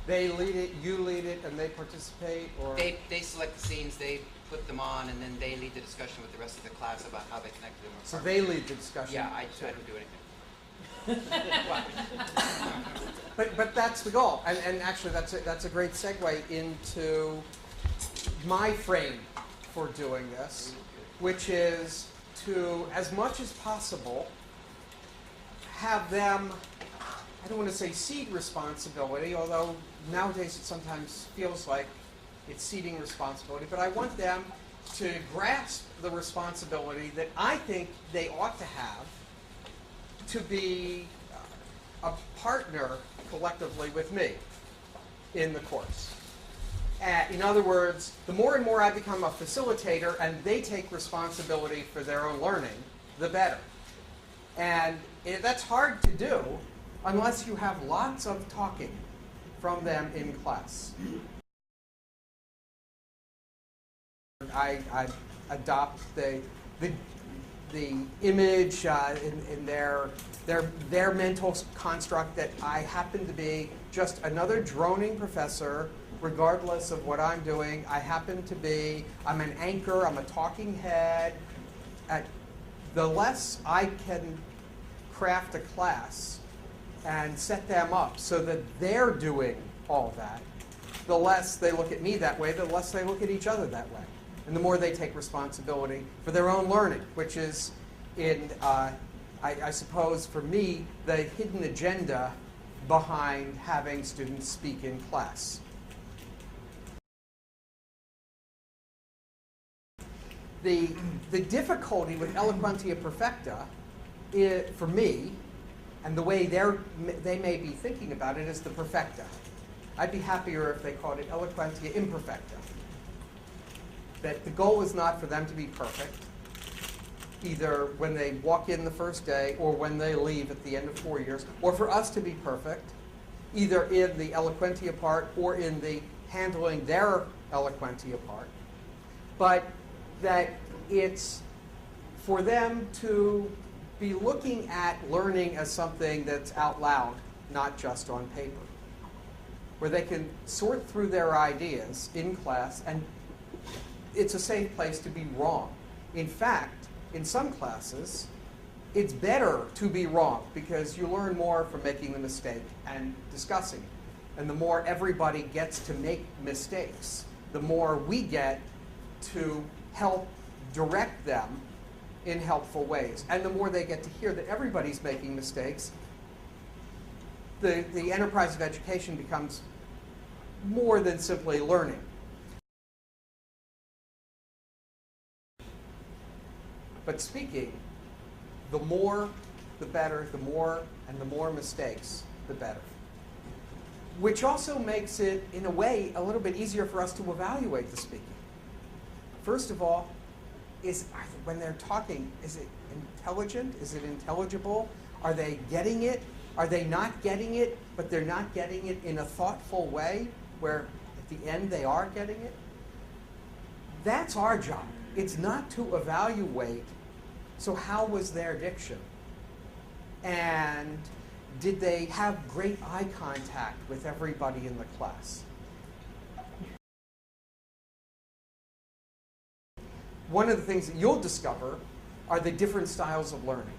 They lead it, you lead it, and they participate, or? They select the scenes, they put them on, and then they lead the discussion with the rest of the class about how they connect them. So they lead the discussion? Yeah, I don't do anything. But that's the goal, and actually that's a great segue into my frame for doing this, which is to, as much as possible, have them, I don't want to say cede responsibility, although nowadays it sometimes feels like it's ceding responsibility, but I want them to grasp the responsibility that I think they ought to have to be a partner collectively with me in the course. In other words, the more and more I become a facilitator and they take responsibility for their own learning, the better. And that's hard to do unless you have lots of talking from them in class. I adopt the image in their mental construct that I happen to be just another droning professor, regardless of what I'm doing. I'm an anchor, I'm a talking head. The less I can craft a class and set them up so that they're doing all that, the less they look at me that way, the less they look at each other that way. And the more they take responsibility for their own learning, which is, I suppose, for me, the hidden agenda behind having students speak in class. The difficulty with eloquentia perfecta, for me, and the way they may be thinking about it, is the perfecta. I'd be happier if they called it eloquentia imperfecta. That the goal is not for them to be perfect, either when they walk in the first day or when they leave at the end of 4 years, or for us to be perfect, either in the eloquentia part or in the handling their eloquentia part, but that it's for them to be looking at learning as something that's out loud, not just on paper, where they can sort through their ideas in class, and it's a safe place to be wrong. In fact, in some classes, it's better to be wrong because you learn more from making the mistake and discussing it. And the more everybody gets to make mistakes, the more we get to help direct them in helpful ways. And the more they get to hear that everybody's making mistakes, the enterprise of education becomes more than simply learning. But speaking, the more, the better, the more mistakes, the better. Which also makes it, in a way, a little bit easier for us to evaluate the speaking. First of all, when they're talking, is it intelligent? Is it intelligible? Are they getting it? Are they not getting it, but they're not getting it in a thoughtful way where at the end they are getting it? That's our job. It's not to evaluate, so how was their diction? And did they have great eye contact with everybody in the class? One of the things that you'll discover are the different styles of learning.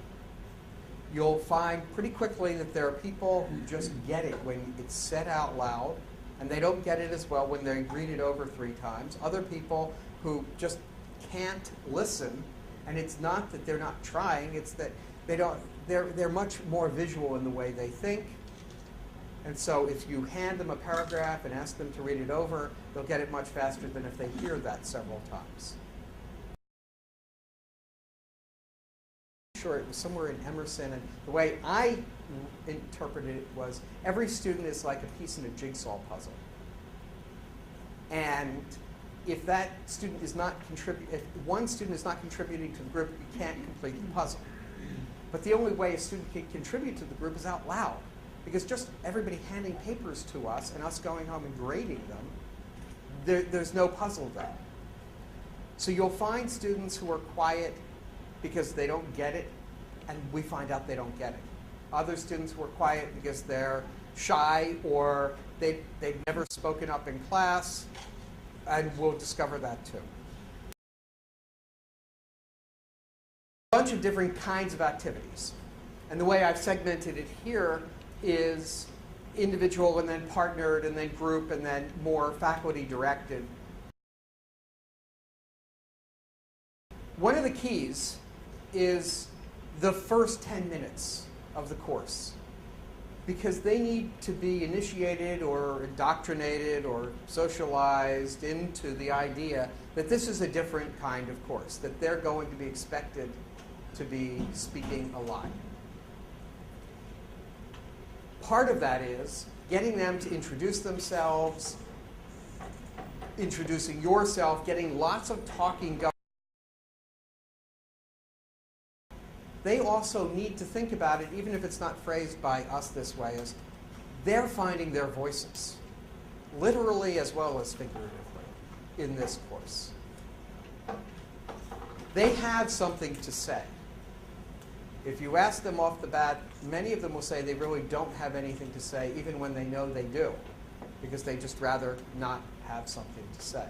You'll find pretty quickly that there are people who just get it when it's said out loud, and they don't get it as well when they read it over 3 times. Other people who just can't listen, and it's not that they're not trying, it's that they're much more visual in the way they think. And so if you hand them a paragraph and ask them to read it over, they'll get it much faster than if they hear that several times. Sure, it was somewhere in Emerson, and the way I interpreted it was every student is like a piece in a jigsaw puzzle. And if that student is not if one student is not contributing to the group, you can't complete the puzzle. But the only way a student can contribute to the group is out loud, because just everybody handing papers to us and us going home and grading them, there's no puzzle there. So you'll find students who are quiet because they don't get it, and we find out they don't get it. Other students who are quiet because they're shy or they've never spoken up in class, and we'll discover that too. A bunch of different kinds of activities. And the way I've segmented it here is individual and then partnered and then group and then more faculty directed. One of the keys is the first 10 minutes of the course, because they need to be initiated or indoctrinated or socialized into the idea that this is a different kind of course, that they're going to be expected to be speaking a lot. Part of that is getting them to introduce themselves, introducing yourself, getting lots of talking going. They also need to think about it, even if it's not phrased by us this way, as they're finding their voices, literally as well as figuratively, in this course. They have something to say. If you ask them off the bat, many of them will say they really don't have anything to say, even when they know they do, because they just rather not have something to say.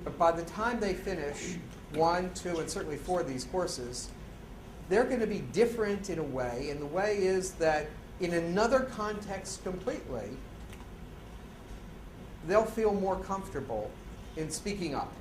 But by the time they finish 1, 2, and certainly 4 of these courses, they're going to be different in a way, and the way is that in another context completely, they'll feel more comfortable in speaking up.